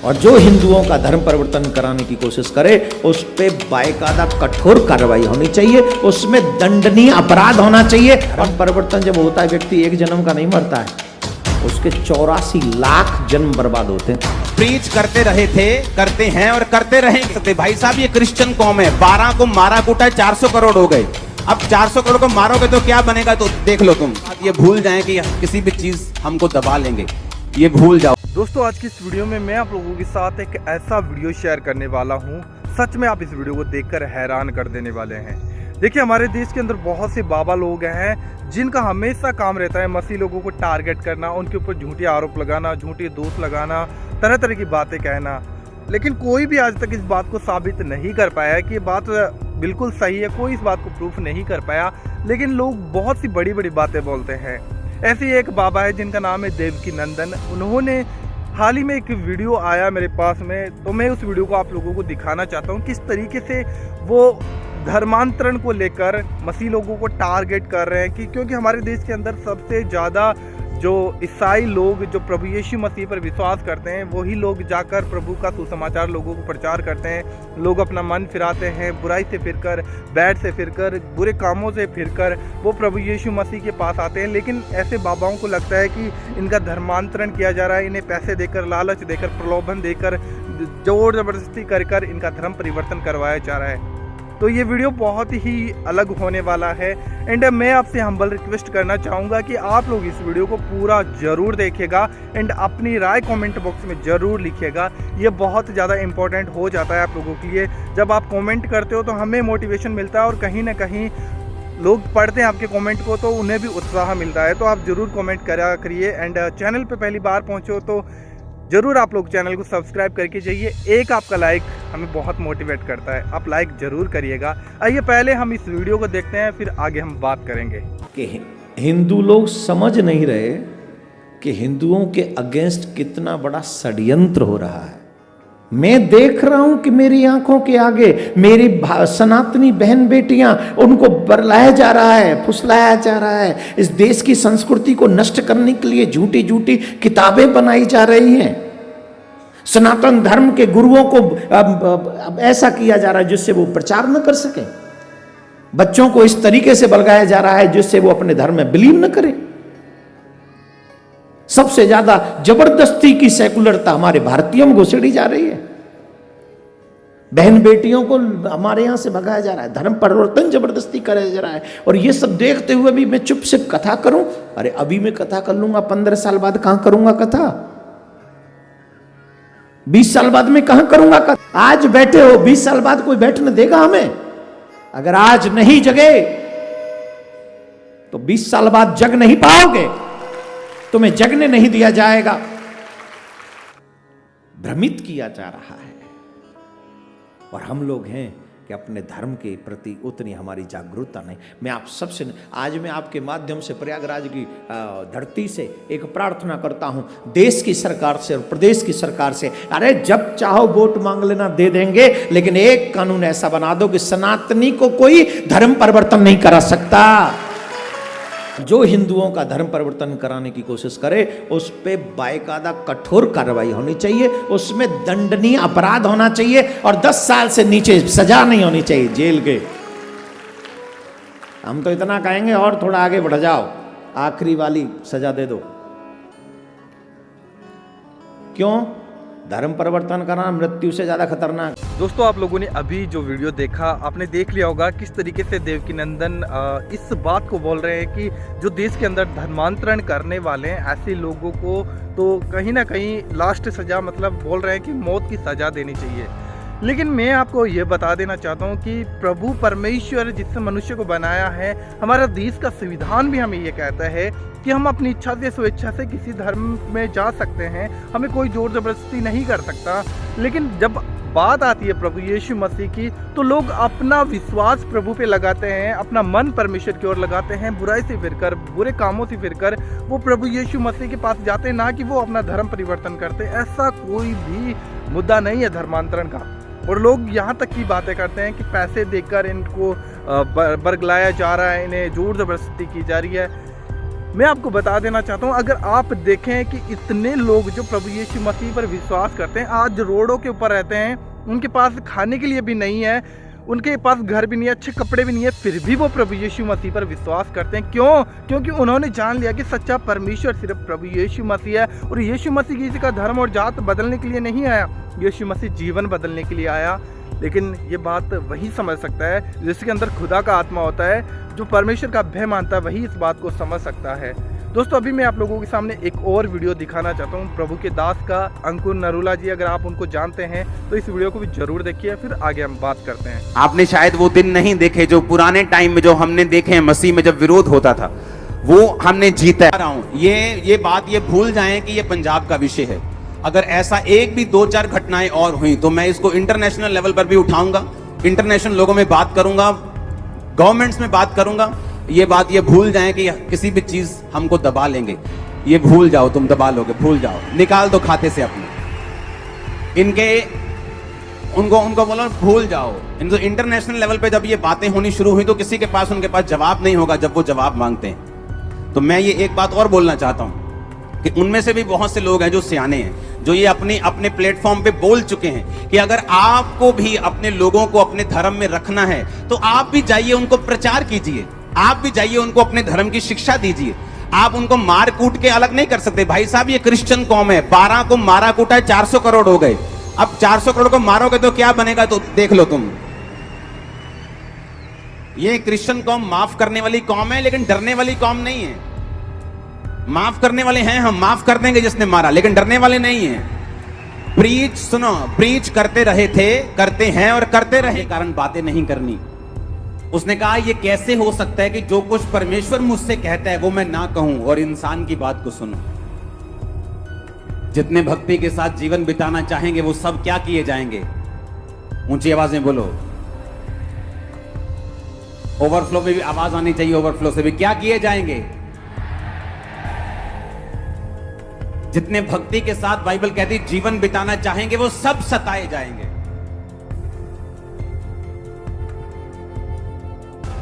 और जो हिंदुओं का धर्म परिवर्तन कराने की कोशिश करे उस पे बाकायदा कठोर कार्रवाई होनी चाहिए, उसमें दंडनीय अपराध होना चाहिए। धर्म परिवर्तन जब होता है व्यक्ति एक जन्म का नहीं मरता है, उसके 84 लाख जन्म बर्बाद होते हैं। प्रीच करते रहे थे, करते हैं और करते रहेंगे। भाई साहब ये क्रिश्चियन कौम है, 12 को मारा कूटा 400 करोड़ हो गए। अब 400 करोड़ को मारोगे तो क्या बनेगा, तो देख लो तुम। ये भूल जाएं कि किसी भी चीज हमको दबा लेंगे, ये भूल जाओ। दोस्तों आज की इस वीडियो में मैं आप लोगों के साथ एक ऐसा वीडियो शेयर करने वाला हूं, सच में आप इस वीडियो को देखकर हैरान कर देने वाले हैं। देखिए हमारे देश के अंदर बहुत से बाबा लोग हैं जिनका हमेशा काम रहता है मसीह लोगों को टारगेट करना, उनके ऊपर झूठे आरोप लगाना, झूठे दोष लगाना, तरह तरह की बातें कहना। लेकिन कोई भी आज तक इस बात को साबित नहीं कर पाया है कि ये बात बिल्कुल सही है। कोई इस बात को प्रूफ नहीं कर पाया, लेकिन लोग बहुत सी बड़ी बड़ी बातें बोलते हैं। ऐसे ही एक बाबा है जिनका नाम है देवकी नंदन। उन्होंने हाल ही में एक वीडियो आया मेरे पास में, तो मैं उस वीडियो को आप लोगों को दिखाना चाहता हूँ किस तरीके से वो धर्मांतरण को लेकर मसीह लोगों को टारगेट कर रहे हैं। कि क्योंकि हमारे देश के अंदर सबसे ज़्यादा जो ईसाई लोग जो प्रभु यीशु मसीह पर विश्वास करते हैं वही लोग जाकर प्रभु का सुसमाचार लोगों को प्रचार करते हैं। लोग अपना मन फिराते हैं, बुराई से फिरकर, बैड से फिरकर, बुरे कामों से फिरकर वो प्रभु यीशु मसीह के पास आते हैं। लेकिन ऐसे बाबाओं को लगता है कि इनका धर्मांतरण किया जा रहा है, इन्हें पैसे देकर, लालच देकर, प्रलोभन देकर, जोर ज़बरदस्ती कर इनका धर्म परिवर्तन करवाया जा रहा है। तो ये वीडियो बहुत ही अलग होने वाला है एंड मैं आपसे हम्बल रिक्वेस्ट करना चाहूँगा कि आप लोग इस वीडियो को पूरा ज़रूर देखिएगा एंड अपनी राय कमेंट बॉक्स में ज़रूर लिखिएगा। ये बहुत ज़्यादा इंपॉर्टेंट हो जाता है आप लोगों के लिए। जब आप कमेंट करते हो तो हमें मोटिवेशन मिलता है और कहीं ना कहीं लोग पढ़ते हैं आपके कमेंट को तो उन्हें भी उत्साह मिलता है। तो आप ज़रूर कमेंट करा करिए एंड चैनल पर पहली बार पहुँचे हो तो ज़रूर आप लोग चैनल को सब्सक्राइब करके जाइए। एक आपका लाइक हमें बहुत मोटिवेट करता है, आप लाइक ज़रूर करिएगा। आइए पहले हम इस वीडियो को देखते हैं, फिर आगे हम बात करेंगे। कि हिंदू लोग समझ नहीं रहे कि हिंदुओं के अगेंस्ट कितना बड़ा षड्यंत्र हो रहा है। मैं देख रहा हूं कि मेरी आंखों के आगे मेरी सनातनी बहन बेटियां, उनको बरलाया जा रहा है, फुसलाया जा रहा है। इस देश की संस्कृति को नष्ट करने के लिए झूठी झूठी किताबें बनाई जा रही हैं। सनातन धर्म के गुरुओं को अब ऐसा किया जा रहा है जिससे वो प्रचार न कर सके। बच्चों को इस तरीके से बलगाया जा रहा है जिससे वो अपने धर्म में बिलीव न करें। सबसे ज्यादा जबरदस्ती की सेकुलरता हमारे भारतीयों में घुसेड़ी जा रही है। बहन बेटियों को हमारे यहां से भगाया जा रहा है, धर्म परिवर्तन जबरदस्ती कराया जा रहा है। और ये सब देखते हुए भी मैं चुप से कथा करूं? अरे अभी मैं कथा कर लूंगा, 15 साल बाद कहां करूंगा कथा? 20 साल बाद में कहां करूंगा कथा? आज बैठे हो, 20 साल बाद कोई बैठने देगा हमें? अगर आज नहीं जगे तो 20 साल बाद जग नहीं पाओगे, तुम्हें जगने नहीं दिया जाएगा। भ्रमित किया जा रहा है और हम लोग हैं कि अपने धर्म के प्रति उतनी हमारी जागरूकता नहीं। मैं आप सबसे आज मैं आपके माध्यम से प्रयागराज की धरती से एक प्रार्थना करता हूं, देश की सरकार से और प्रदेश की सरकार से। अरे जब चाहो वोट मांग लेना, दे देंगे, लेकिन एक कानून ऐसा बना दो कि सनातनी को कोई धर्म परिवर्तन नहीं करा सकता। जो हिंदुओं का धर्म परिवर्तन कराने की कोशिश करे उस पे बाकायदा कठोर कार्रवाई होनी चाहिए, उसमें दंडनीय अपराध होना चाहिए और 10 साल से नीचे सजा नहीं होनी चाहिए, जेल के। हम तो इतना कहेंगे और थोड़ा आगे बढ़ जाओ, आखिरी वाली सजा दे दो। क्यों? धर्म परिवर्तन करना मृत्यु से ज्यादा खतरनाक। दोस्तों आप लोगों ने अभी जो वीडियो देखा, आपने देख लिया होगा किस तरीके से देवकी नंदन इस बात को बोल रहे हैं कि जो देश के अंदर धर्मांतरण करने वाले हैं ऐसे लोगों को तो कहीं ना कहीं लास्ट सजा, मतलब बोल रहे हैं कि मौत की सजा देनी चाहिए। लेकिन मैं आपको ये बता देना चाहता हूँ कि प्रभु परमेश्वर जिससे मनुष्य को बनाया है, हमारा देश का संविधान भी हमें ये कहता है कि हम अपनी इच्छा से, स्वेच्छा से किसी धर्म में जा सकते हैं, हमें कोई जोर जबरदस्ती नहीं कर सकता। लेकिन जब बात आती है प्रभु यीशु मसीह की तो लोग अपना विश्वास प्रभु पे लगाते हैं, अपना मन परमेश्वर की ओर लगाते हैं, बुराई से फिरकर, बुरे कामों से फिरकर वो प्रभु यीशु मसीह के पास जाते हैं, ना कि वो अपना धर्म परिवर्तन करते। ऐसा कोई भी मुद्दा नहीं है धर्मांतरण का। और लोग यहाँ तक की बातें करते हैं कि पैसे देकर इनको बरगलाया जा रहा है, इन्हें जोर जबरदस्ती की जा रही है। मैं आपको बता देना चाहता हूँ, अगर आप देखें कि इतने लोग जो प्रभु यीशु मसीह पर विश्वास करते हैं आज रोडों के ऊपर रहते हैं, उनके पास खाने के लिए भी नहीं है, उनके पास घर भी नहीं है, अच्छे कपड़े भी नहीं है, फिर भी वो प्रभु यीशु मसीह पर विश्वास करते हैं। क्यों? क्योंकि उन्होंने जान लिया कि सच्चा परमेश्वर सिर्फ प्रभु यीशु मसीह है और यीशु मसीह किसी का धर्म और जात बदलने के लिए नहीं आया, यीशु मसीह जीवन बदलने के लिए आया। लेकिन ये बात वही समझ सकता है जिसके अंदर खुदा का आत्मा होता है, जो परमेश्वर का भय मानता है, वही इस बात को समझ सकता है। दोस्तों, अभी मैं आप लोगों के सामने एक और वीडियो दिखाना चाहता हूँ प्रभु के दास का, अंकुर नरूला जी। अगर आप उनको जानते हैं तो इस वीडियो को भी जरूर देखिए, फिर आगे हम बात करते हैं। आपने शायद वो दिन नहीं देखे जो पुराने टाइम में जो हमने देखे हैं, मसीह में जब विरोध होता था, वो हमने जीता रहा हूं। ये बात ये भूल जाएं कि ये पंजाब का विषय है। अगर ऐसा एक भी 2-4 घटनाएं और हुई तो मैं इसको इंटरनेशनल लेवल पर भी उठाऊंगा, इंटरनेशनल लोगों में बात करूंगा, गवर्नमेंट्स में बात करूंगा। ये बात ये भूल जाएं कि किसी भी चीज हमको दबा लेंगे। ये भूल जाओ, तुम दबा लोगे, भूल जाओ, निकाल दो खाते से अपने। उनको बोलो भूल जाओ। इनको इंटरनेशनल लेवल पे जब ये बातें होनी शुरू हुई तो किसी के पास उनके पास जवाब नहीं होगा जब वो जवाब मांगते हैं। तो मैं ये एक बात और बोलना चाहता हूं कि उनमें से भी बहुत से लोग हैं जो सियाने हैं, जो ये अपने प्लेटफॉर्म पे बोल चुके हैं कि अगर आपको भी अपने लोगों को अपने धर्म में रखना है तो आप भी जाइए, उनको प्रचार कीजिए, आप भी जाइए, उनको अपने धर्म की शिक्षा दीजिए। आप उनको मार कूट के अलग नहीं कर सकते। भाई साहब, ये क्रिश्चियन कौम है, 12 को मारा कूटा 400 करोड़ हो गए। अब 400 करोड़ को मारोगे तो क्या बनेगा, तो देख लो तुम। ये क्रिश्चियन कौम माफ करने वाली कौम है, लेकिन डरने वाली कौम नहीं है। माफ करने वाले हैं हम, माफ कर देंगे जिसने मारा, लेकिन डरने वाले नहीं है। प्रीच सुनो, प्रीच करते रहे थे, करते हैं और करते रहे, कारण बातें नहीं करनी। उसने कहा ये कैसे हो सकता है कि जो कुछ परमेश्वर मुझसे कहता है वो मैं ना कहूं और इंसान की बात को सुनूं। जितने भक्ति के साथ जीवन बिताना चाहेंगे वो सब क्या किए जाएंगे? ऊंची आवाज में बोलो। ओवरफ्लो में भी आवाज आनी चाहिए, ओवरफ्लो से भी क्या किए जाएंगे? जितने भक्ति के साथ बाइबल कहती जीवन बिताना चाहेंगे वो सब सताए जाएंगे।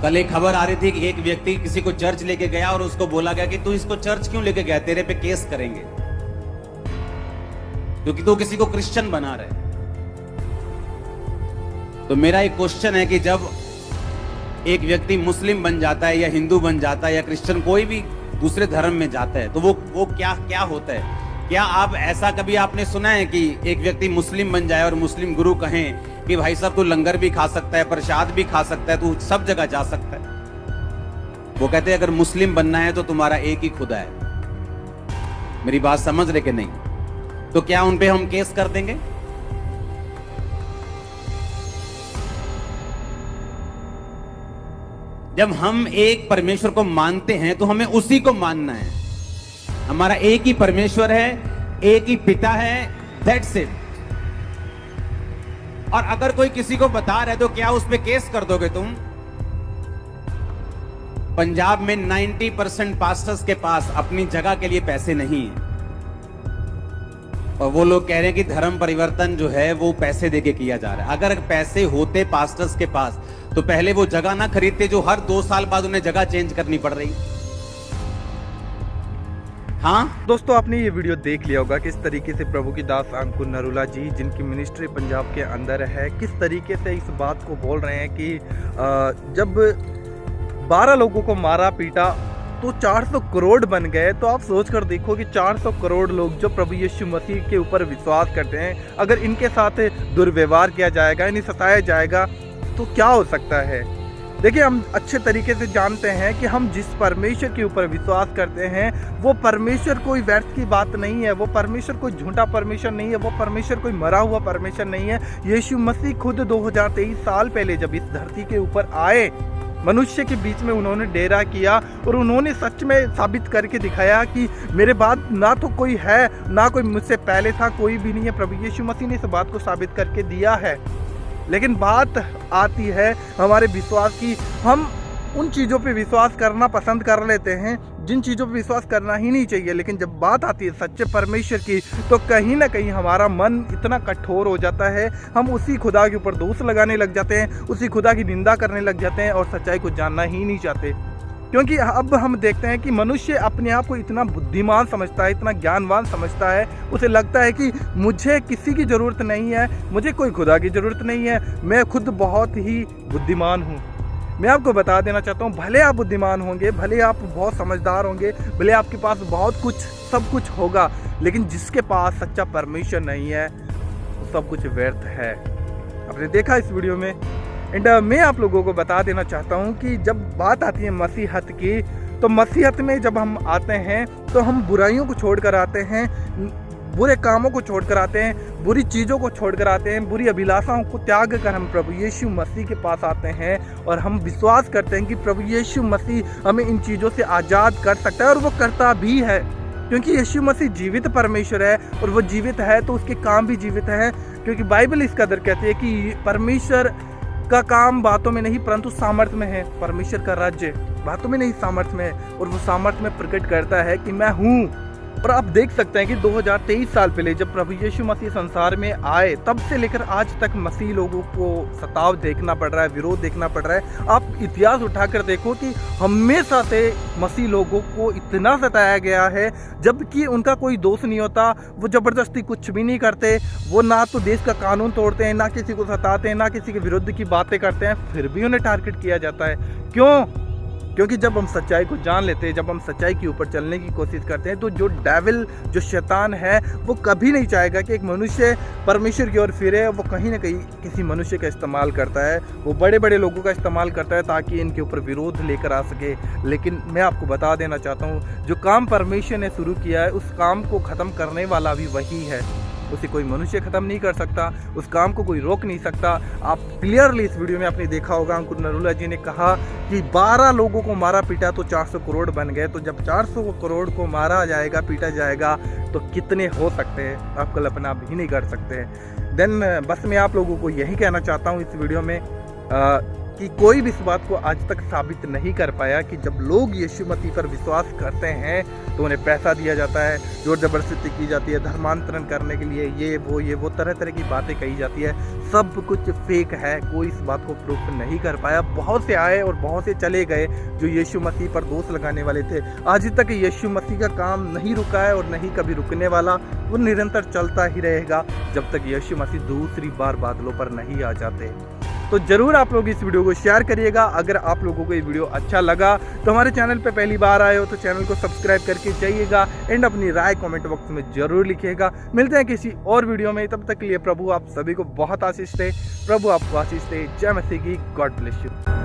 कल एक खबर आ रही थी कि एक व्यक्ति किसी को चर्च लेके गया और उसको बोला गया कि तू इसको चर्च क्यों लेके गया, तेरे पे केस करेंगे क्योंकि तू किसी को क्रिश्चियन बना रहा है। तो मेरा एक क्वेश्चन है कि जब एक व्यक्ति मुस्लिम बन जाता है या हिंदू बन जाता है या क्रिश्चियन कोई भी दूसरे धर्म में जाता है तो वो क्या होता है? क्या आप ऐसा कभी आपने सुना है कि एक व्यक्ति मुस्लिम बन जाए और मुस्लिम गुरु कहें कि भाई साहब तू लंगर भी खा सकता है, प्रसाद भी खा सकता है, तू सब जगह जा सकता है? वो कहते हैं अगर मुस्लिम बनना है तो तुम्हारा एक ही खुदा है। मेरी बात समझ रहे कि नहीं? तो क्या उन पे हम केस कर देंगे? जब हम एक परमेश्वर को मानते हैं तो हमें उसी को मानना है। हमारा एक ही परमेश्वर है, एक ही पिता है, दैट्स इट। और अगर कोई किसी को बता रहा है तो क्या उस पे केस कर दोगे तुम? पंजाब में 90% पास्टर्स के पास अपनी जगह के लिए पैसे नहीं है और वो लोग कह रहे हैं कि धर्म परिवर्तन जो है वो पैसे देके किया जा रहा है। अगर पैसे होते पास्टर्स के पास तो पहले वो जगह ना खरीदते जो हर 2 साल बाद उन्हें जगह चेंज करनी पड़ रही। हाँ दोस्तों, आपने ये वीडियो देख लिया होगा किस तरीके से प्रभु की दास अंकुर नरूला जी, जिनकी मिनिस्ट्री पंजाब के अंदर है, किस तरीके से इस बात को बोल रहे हैं कि जब 12 लोगों को मारा पीटा तो 400 करोड़ बन गए। तो आप सोच कर देखो कि 400 करोड़ लोग जो प्रभु यीशु मसीह के ऊपर विश्वास करते हैं, अगर इनके साथ दुर्व्यवहार किया जाएगा, इन्हें सताया जाएगा तो क्या हो सकता है? देखिए, हम अच्छे तरीके से जानते हैं कि हम जिस परमेश्वर के ऊपर विश्वास करते हैं वो परमेश्वर कोई व्यर्थ की बात नहीं है, वो परमेश्वर कोई झूठा परमेश्वर नहीं है, वो परमेश्वर कोई मरा हुआ परमेश्वर नहीं है। यीशु मसीह खुद 2023 साल पहले जब इस धरती के ऊपर आए, मनुष्य के बीच में उन्होंने डेरा किया और उन्होंने सच में साबित करके दिखाया कि मेरे बाद ना तो कोई है, ना कोई मुझसे पहले था, कोई भी नहीं है। प्रभु यीशु मसीह ने इस बात को साबित करके दिया है। लेकिन बात आती है हमारे विश्वास की, हम उन चीज़ों पे विश्वास करना पसंद कर लेते हैं जिन चीज़ों पे विश्वास करना ही नहीं चाहिए। लेकिन जब बात आती है सच्चे परमेश्वर की तो कहीं ना कहीं हमारा मन इतना कठोर हो जाता है, हम उसी खुदा के ऊपर दोष लगाने लग जाते हैं, उसी खुदा की निंदा करने लग जाते हैं और सच्चाई को जानना ही नहीं चाहते। क्योंकि अब हम देखते हैं कि मनुष्य अपने आप को इतना बुद्धिमान समझता है, इतना ज्ञानवान समझता है, उसे लगता है कि मुझे किसी की ज़रूरत नहीं है, मुझे कोई खुदा की ज़रूरत नहीं है, मैं खुद बहुत ही बुद्धिमान हूँ। मैं आपको बता देना चाहता हूँ, भले आप बुद्धिमान होंगे, भले आप बहुत समझदार होंगे, भले आपके पास बहुत कुछ सब कुछ होगा, लेकिन जिसके पास सच्चा परमेश्वर नहीं है वो सब कुछ व्यर्थ है। आपने देखा इस वीडियो में। एंड मैं आप लोगों को बता देना चाहता हूँ कि जब बात आती है मसीहत की, तो मसीहत में जब हम आते हैं तो हम बुराइयों को छोड़ कर आते हैं, बुरे कामों को छोड़ कर आते हैं, बुरी चीज़ों को छोड़ कर आते हैं, बुरी अभिलाषाओं को त्याग कर हम प्रभु यीशु मसीह के पास आते हैं और हम विश्वास करते हैं कि प्रभु यीशु मसीह हमें इन चीज़ों से आज़ाद कर सकता है, और वो करता भी है। क्योंकि यीशु मसीह जीवित परमेश्वर है, और वो जीवित है तो उसके काम भी जीवित हैं। क्योंकि बाइबल इस कदर कहती है कि परमेश्वर का काम बातों में नहीं परंतु सामर्थ्य में है। परमेश्वर का राज्य बातों में नहीं सामर्थ्य में है, और वो सामर्थ्य में प्रकट करता है कि मैं हूँ। और आप देख सकते हैं कि 2023 साल पहले जब प्रभु यीशु मसीह संसार में आए, तब से लेकर आज तक मसीह लोगों को सताव देखना पड़ रहा है, विरोध देखना पड़ रहा है। आप इतिहास उठाकर देखो कि हमेशा से मसीह लोगों को इतना सताया गया है, जबकि उनका कोई दोष नहीं होता। वो ज़बरदस्ती कुछ भी नहीं करते, वो ना तो देश का कानून तोड़ते हैं, ना किसी को सताते हैं, ना किसी के विरुद्ध की बातें करते हैं, फिर भी उन्हें टारगेट किया जाता है। क्यों? क्योंकि जब हम सच्चाई को जान लेते हैं, जब हम सच्चाई के ऊपर चलने की कोशिश करते हैं, तो जो डेविल, जो शैतान है, वो कभी नहीं चाहेगा कि एक मनुष्य परमेश्वर की ओर फिरे। वो कहीं ना कहीं किसी मनुष्य का इस्तेमाल करता है, वो बड़े बड़े लोगों का इस्तेमाल करता है ताकि इनके ऊपर विरोध लेकर आ सके। लेकिन मैं आपको बता देना चाहता हूँ, जो काम परमेश्वर ने शुरू किया है, उस काम को ख़त्म करने वाला भी वही है। उसे कोई मनुष्य ख़त्म नहीं कर सकता, उस काम को कोई रोक नहीं सकता। आप क्लियरली इस वीडियो में आपने देखा होगा, अंकुर नरूला जी ने कहा कि 12 लोगों को मारा पीटा तो 400 करोड़ बन गए। तो जब 400 करोड़ को मारा जाएगा, पीटा जाएगा, तो कितने हो सकते हैं आप कल्पना भी नहीं कर सकते हैं। देन बस मैं आप लोगों को यही कहना चाहता हूँ इस वीडियो में कि कोई भी इस बात को आज तक साबित नहीं कर पाया कि जब लोग यीशु मसीह पर विश्वास करते हैं तो उन्हें पैसा दिया जाता है, जोर जबरदस्ती की जाती है, धर्मांतरण करने के लिए ये वो तरह तरह की बातें कही जाती है। सब कुछ फेक है, कोई इस बात को प्रूफ नहीं कर पाया। बहुत से आए और बहुत से चले गए जो यीशु मसीह पर दोष लगाने वाले थे। आज तक यीशु मसीह का काम नहीं रुका है और नहीं कभी रुकने वाला, वो निरंतर चलता ही रहेगा जब तक यीशु मसीह दूसरी बार बादलों पर नहीं आ जाते। तो जरूर आप लोग इस वीडियो को शेयर करिएगा। अगर आप लोगों को ये वीडियो अच्छा लगा तो हमारे चैनल पे पहली बार आए हो तो चैनल को सब्सक्राइब करके जाइएगा, एंड अपनी राय कमेंट बॉक्स में जरूर लिखिएगा। मिलते हैं किसी और वीडियो में, तब तक के लिए प्रभु आप सभी को बहुत आशीष दे, प्रभु आपको आशीष दे। जय मसीह की, गॉड ब्लेस यू।